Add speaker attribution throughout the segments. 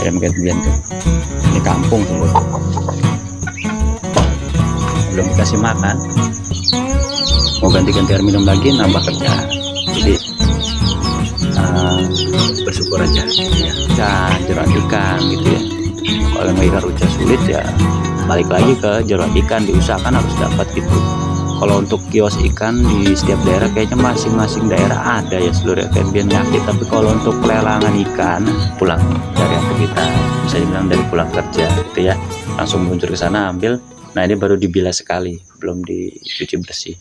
Speaker 1: ayam Kedbian tuh. Ini kampung tuh, belum dikasih makan, mau ganti-ganti air minum lagi, nambah kerja. Jadi bersyukur aja ya, ikan, jeroan ikan gitu ya. Kalau mau ikan ruca sulit ya balik lagi ke jeroan ikan, diusahakan harus dapat gitu. Kalau untuk kios ikan di setiap daerah kayaknya masing-masing daerah ada ya seluruh Kedbian yakin. Tapi kalau untuk pelelangan ikan pulang dari aktivitas, bisa dibilang dari pulang kerja gitu ya, langsung meluncur ke sana ambil. Nah ini baru dibilas sekali, belum dicuci bersih.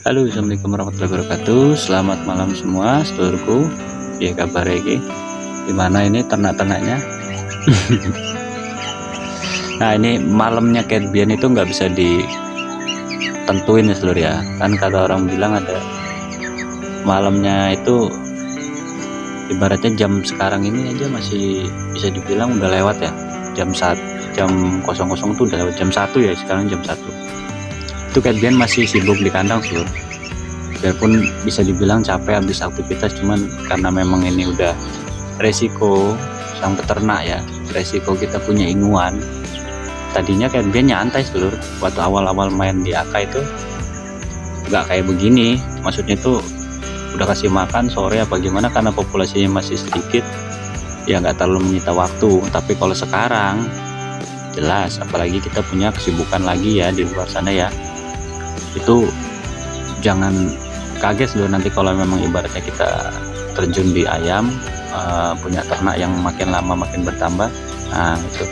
Speaker 1: Halo, assalamualaikum warahmatullahi wabarakatuh. Selamat malam semua seluruhku. Ya kabar ini gimana ini ternak-ternaknya? Nah ini malamnya Kedbian itu nggak bisa ditentuin ya seluruh ya. Kan kata orang bilang ada malamnya itu ibaratnya jam sekarang ini aja masih bisa dibilang udah lewat ya. Jam 00.00 tuh udah lewat jam 1 ya, sekarang jam 1. Itu Kedbian masih sibuk di kandang seluruh. Biarpun bisa dibilang capek habis aktivitas, cuman karena memang ini udah resiko sang peternak ya, resiko kita punya inguan. Tadinya Kedbian nyantai seluruh, waktu awal-awal main di AK itu nggak kayak begini, maksudnya itu udah kasih makan sore apa gimana, karena populasinya masih sedikit ya nggak terlalu menyita waktu. Tapi kalau sekarang jelas, apalagi kita punya kesibukan lagi ya di luar sana ya, itu jangan kaget loh nanti kalau memang ibaratnya kita terjun di ayam, punya ternak yang makin lama makin bertambah. Nah itu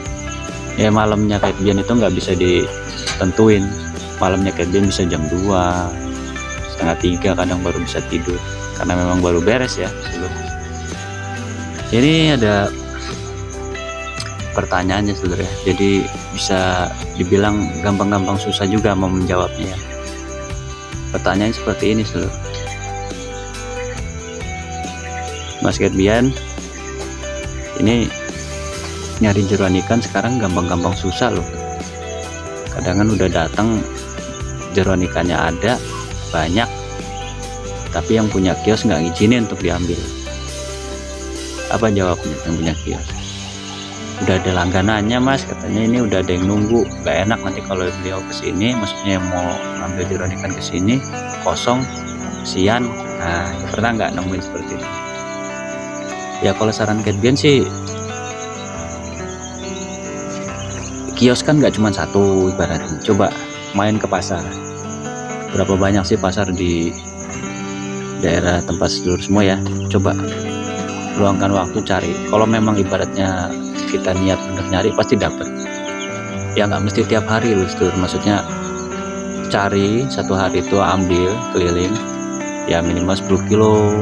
Speaker 1: ya malamnya Kedbian itu nggak bisa ditentuin. Malamnya Kedbian bisa jam 2, setengah 3 kadang baru bisa tidur, karena memang baru beres ya. Ini ada pertanyaannya sebenarnya, jadi bisa dibilang gampang-gampang susah juga mau menjawabnya. Pertanyaan seperti ini seluruh, Mas Kedbian, ini nyari jeroan ikan sekarang gampang-gampang susah loh. Kadang kan udah datang jeroan ikannya ada banyak, tapi yang punya kios nggak ngizinin untuk diambil. Apa jawabnya yang punya kios? Udah ada langganannya mas, katanya ini udah ada yang nunggu, gak enak nanti kalau beliau kesini, maksudnya yang mau ngambil jeroan ikan kesini kosong, kesian. Nah pernah nggak nemuin seperti itu? Ya kalau saran Kedbian sih, kios kan nggak cuma satu ibaratnya. Coba main ke pasar, berapa banyak sih pasar di daerah tempat sedulur semua ya. Coba luangkan waktu cari, kalau memang ibaratnya kita niat bener nyari pasti dapat ya, nggak mesti tiap hari loh seluruh. Maksudnya cari satu hari itu ambil keliling ya minimal 10 kilo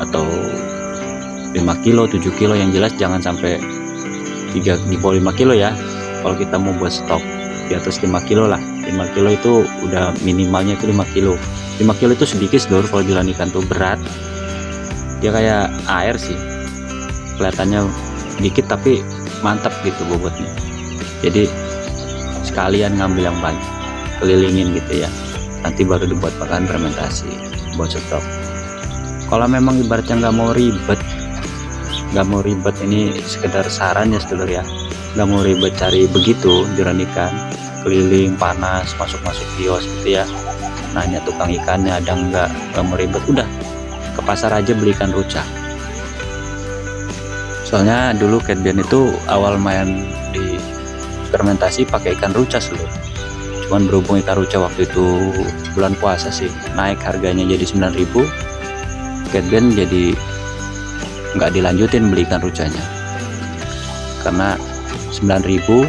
Speaker 1: atau 5 kilo 7 kilo, yang jelas jangan sampai 3 di bawah 5 kilo ya. Kalau kita mau buat stok di atas 5 kilo lah, 5 kilo itu udah minimalnya itu 5 kilo. 5 kilo itu sedikit seluruh, kalau jeroan ikan tuh berat, dia kayak air sih, kelihatannya dikit tapi mantap gitu bobotnya. Jadi sekalian ngambil yang banyak, kelilingin gitu ya, nanti baru dibuat pakan fermentasi buat stok. Kalau memang ibaratnya nggak mau ribet, ini sekedar saran ya seluruh ya, nggak mau ribet cari begitu jeroan ikan, keliling panas masuk kios gitu ya, nanya tukang ikannya ada nggak mau ribet, udah ke pasar aja beli ikan ruca. Soalnya dulu Kedbian itu awal main di fermentasi pakai ikan ruca seluruh, cuman berhubung ikan ruca waktu itu bulan puasa sih naik harganya jadi 9.000, Kedbian jadi nggak dilanjutin beli ikan rucanya, karena 9.000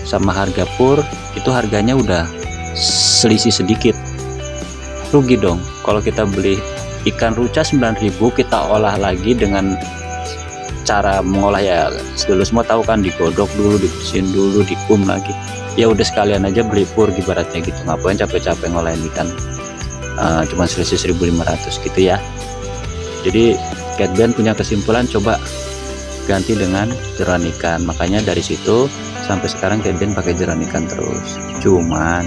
Speaker 1: sama harga pur itu harganya udah selisih sedikit, rugi dong. Kalau kita beli ikan ruca 9.000, kita olah lagi dengan cara mengolah ya seluruh semua tahu kan, digodok dulu, dibersihin dulu, dikum lagi. Ya udah sekalian aja beli pur ibaratnya gitu, ngapain capek-capek ngolahin ikan cuma selisih 1.500 gitu ya. Jadi Kedbian punya kesimpulan, coba ganti dengan jeroan ikan. Makanya dari situ sampai sekarang Kedbian pakai jeroan ikan terus. Cuman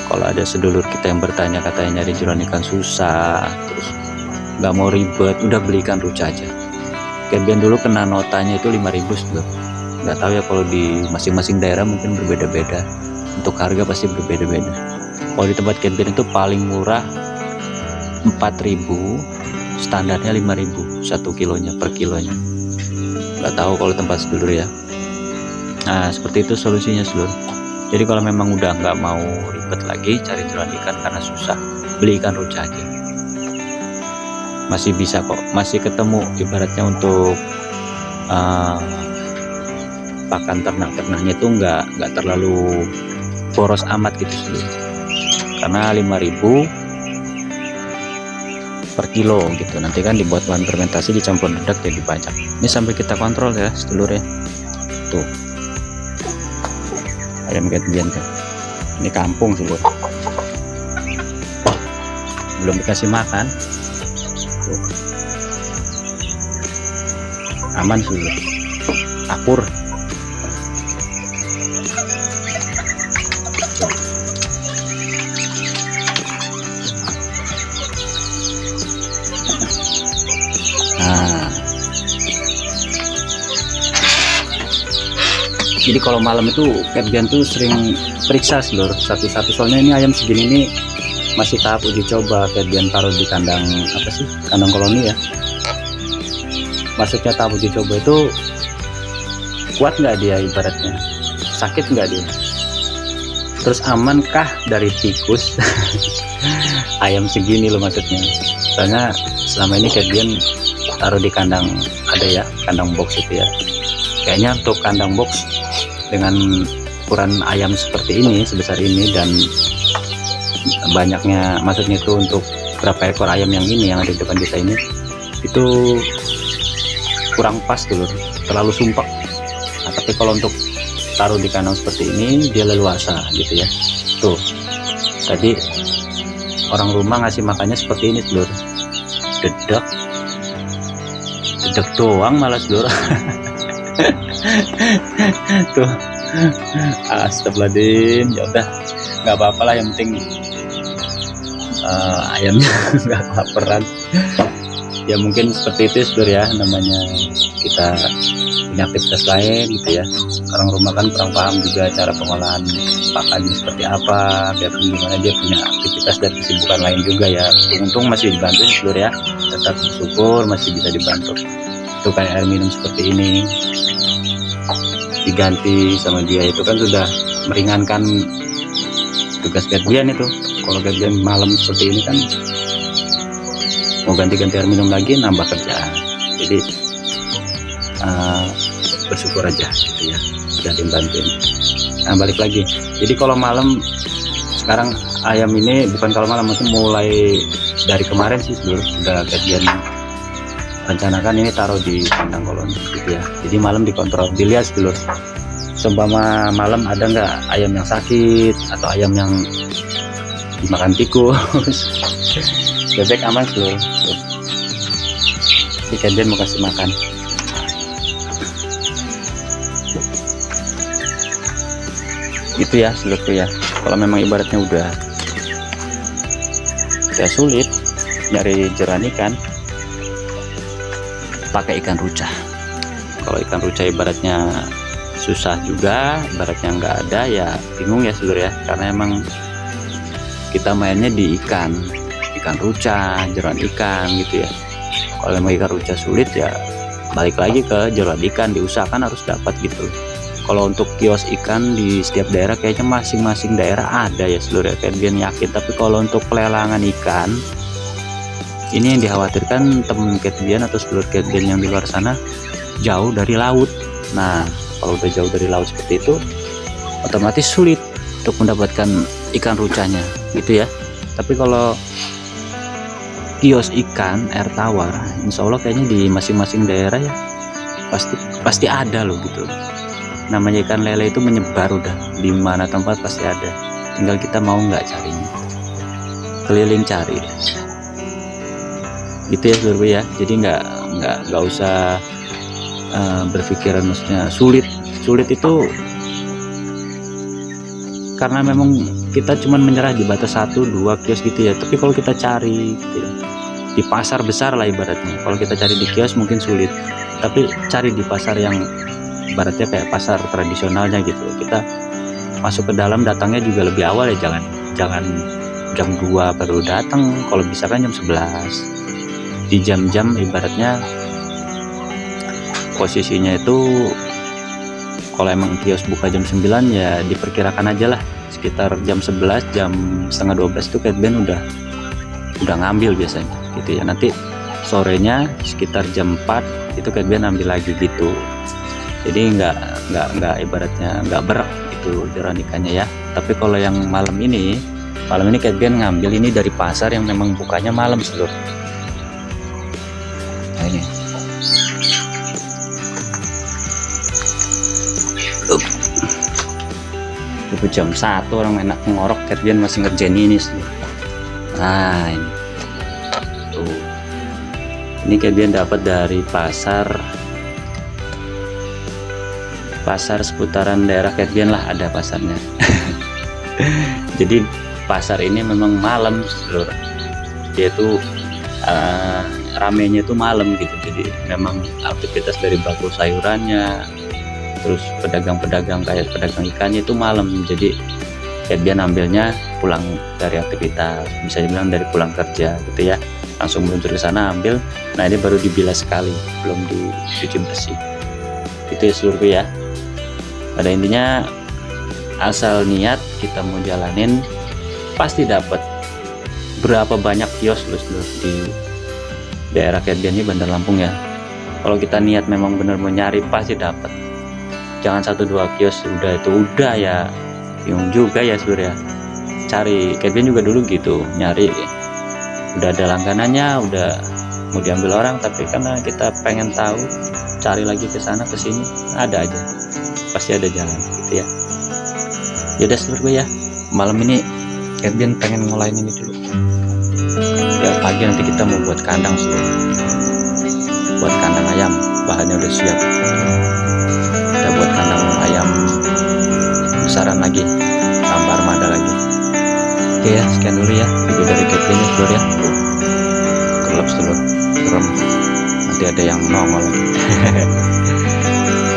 Speaker 1: kalau ada sedulur kita yang bertanya katanya nyari jeroan ikan susah, terus nggak mau ribet, udah beli ikan ruca aja. Catbian dulu kena notanya itu 5.000 sebentar. Nggak tahu ya kalau di masing-masing daerah mungkin berbeda-beda, untuk harga pasti berbeda-beda. Kalau di tempat Catbian itu paling murah 4.000, standarnya 5.000 1 kilonya per kilonya. Nggak tahu kalau tempat sedulur ya. Nah seperti itu solusinya sedulur. Jadi kalau memang udah nggak mau ribet lagi cari jeroan ikan karena susah, beli ikan ruca aja. Masih bisa kok, masih ketemu ibaratnya untuk pakan ternak-ternaknya itu nggak terlalu boros amat gitu sih, karena 5.000 per kilo gitu. Nanti kan dibuat bahan fermentasi, dicampur dedak jadi banyak. Ini sampai kita kontrol ya sedulur ya. Tuh ayam Catbian kan, ini kampung sedulur, belum dikasih makan. Tuh. Aman sedulur, akur. Nah, jadi kalau malam itu Catbian tuh sering periksa sedulur satu-satu, soalnya ini ayam segini ini masih tahap uji coba. Catbian taruh di kandang apa sih, kandang koloni ya. Maksudnya tahap uji coba itu kuat nggak dia, ibaratnya sakit nggak dia, terus amankah dari tikus. Ayam segini loh maksudnya, soalnya selama ini Catbian taruh di kandang, ada ya kandang box itu ya. Kayaknya untuk kandang box dengan ukuran ayam seperti ini, sebesar ini, dan banyaknya, maksudnya itu untuk berapa ekor ayam yang ini yang ada di depan kita ini, itu kurang pas dulu, terlalu sumpek. Nah, tapi kalau untuk taruh di kandang seperti ini dia leluasa gitu ya. Tuh tadi orang rumah ngasih makannya seperti ini sedulur, dedak doang malah sedulur. Tuh astagfirullahaladzim, ya udah nggak apa-apa lah, yang penting ayamnya nggak kelaparan. Ya mungkin seperti itu sedulur ya, namanya kita punya aktivitas lain gitu ya. Orang rumah kan kurang paham juga cara pengolahan pakannya seperti apa, biarpun gimana dia punya aktivitas dan kesibukan lain juga ya. Untung masih dibantu sedulur ya, tetap bersyukur masih bisa dibantu. Itu kayak air minum seperti ini diganti sama dia, itu kan sudah meringankan tugas Catbian itu. Kalau Catbian malam seperti ini kan mau ganti-ganti air minum lagi, nambah kerjaan. Jadi bersyukur aja gitu ya, sudah dibantuin. Nah balik lagi, jadi kalau malam sekarang ayam ini, bukan kalau malam, maksudnya mulai dari kemarin sih sedulur, sudah Catbian rencanakan ini taruh di kandang koloni gitu ya. Jadi malam dikontrol, dilihat sedulur, seumpama malam ada nggak ayam yang sakit atau ayam yang dimakan tikus. Bebek aman sedulur. Di Catbian mau kasih makan. Itu ya sedulur tuh ya. Kalau memang ibaratnya udah sulit nyari jeroan ikan, pakai ikan ruca. Kalau ikan ruca ibaratnya susah juga, ibaratnya nggak ada ya bingung ya sedulur ya, karena emang kita mainnya di ikan ruca, jeroan ikan gitu ya. Kalau memang ikan ruca sulit ya balik lagi ke jeroan ikan, diusahakan harus dapat gitu. Kalau untuk kios ikan di setiap daerah kayaknya masing-masing daerah ada ya sedulur ya, Catbian yakin. Tapi kalau untuk pelelangan ikan, ini yang dikhawatirkan temen Catbian atau sedulur Catbian yang di luar sana jauh dari laut. Nah kalau udah jauh dari laut seperti itu, otomatis sulit untuk mendapatkan ikan rucanya gitu ya. Tapi kalau kios ikan air tawar, insya Allah kayaknya di masing-masing daerah ya pasti ada loh gitu. Namanya ikan lele itu menyebar, udah di mana tempat pasti ada, tinggal kita mau nggak carinya, keliling cari gitu ya seluruh ya. Jadi nggak usah berpikiran maksudnya sulit itu, karena memang kita cuman menyerah di batas 1-2 kios gitu ya. Tapi kalau kita cari gitu ya, di pasar besar lah ibaratnya, kalau kita cari di kios mungkin sulit. tapi cari di pasar yang ibaratnya kayak pasar tradisionalnya gitu. Kita masuk ke dalam datangnya juga lebih awal ya, jangan jam 2 baru datang, kalau bisa kan jam 11. Di jam-jam ibaratnya posisinya itu kalau emang kios buka jam 9 ya diperkirakan aja lah sekitar jam 11, jam setengah 12 itu Cat Ben udah ngambil biasanya gitu ya. Nanti sorenya sekitar jam 4 itu Cat Ben ambil lagi gitu. Jadi nggak ibaratnya nggak berak itu joran ikannya ya. Tapi kalau yang malam ini Cat Ben ngambil ini dari pasar yang memang bukanya malam seluruh. Nah ini itu jam 1 orang enak ngorok, Cat Ben masih ngerjain ini seluruh. Nah ini tuh, ini Cat Ben dapat dari pasar seputaran daerah Cat Ben lah, ada pasarnya. Jadi pasar ini memang malam seluruh, dia tuh ramenya itu malam gitu. Jadi memang aktivitas dari bakul sayurannya, terus pedagang-pedagang kayak pedagang ikannya itu malam. Jadi Cat Ben ambilnya pulang dari aktivitas, bisa dibilang dari pulang kerja gitu ya, langsung meluncur ke sana ambil. Nah ini baru dibilas sekali, belum dicuci bersih. Itu ya seluruh ya. Pada intinya asal niat kita mau jalanin pasti dapat. Berapa banyak kios seluruh di daerah Cat Ben ini, Bandar Lampung ya. Kalau kita niat memang benar mau nyari pasti dapat. Jangan 1-2 kios udah ya, bingung juga ya seluruh ya. Cari, Cat Ben juga dulu gitu nyari, udah ada langganannya, udah mau diambil orang, tapi karena kita pengen tahu, cari lagi ke sana ke sini, ada aja, pasti ada jalan gitu ya. Yaudah seluruh ya, malam ini Cat Ben pengen ngolain ini dulu ya, pagi nanti kita mau buat kandang sih, buat kandang ayam, bahannya udah siap. Kita buat kandang ayam besaran lagi, tambah armada lagi. Oke ya, sekian dulu ya video dari Cat Ben seluruh ya. Kelap seluruh, serem, nanti ada yang nongol.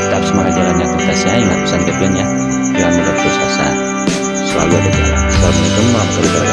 Speaker 1: Tetap semangat jalannya aktivitasnya, ingat pesan Cat Ben ya, jangan mudah putus asa, selalu ada jalan. Assalamualaikum warahmatullahi wabarakatuh.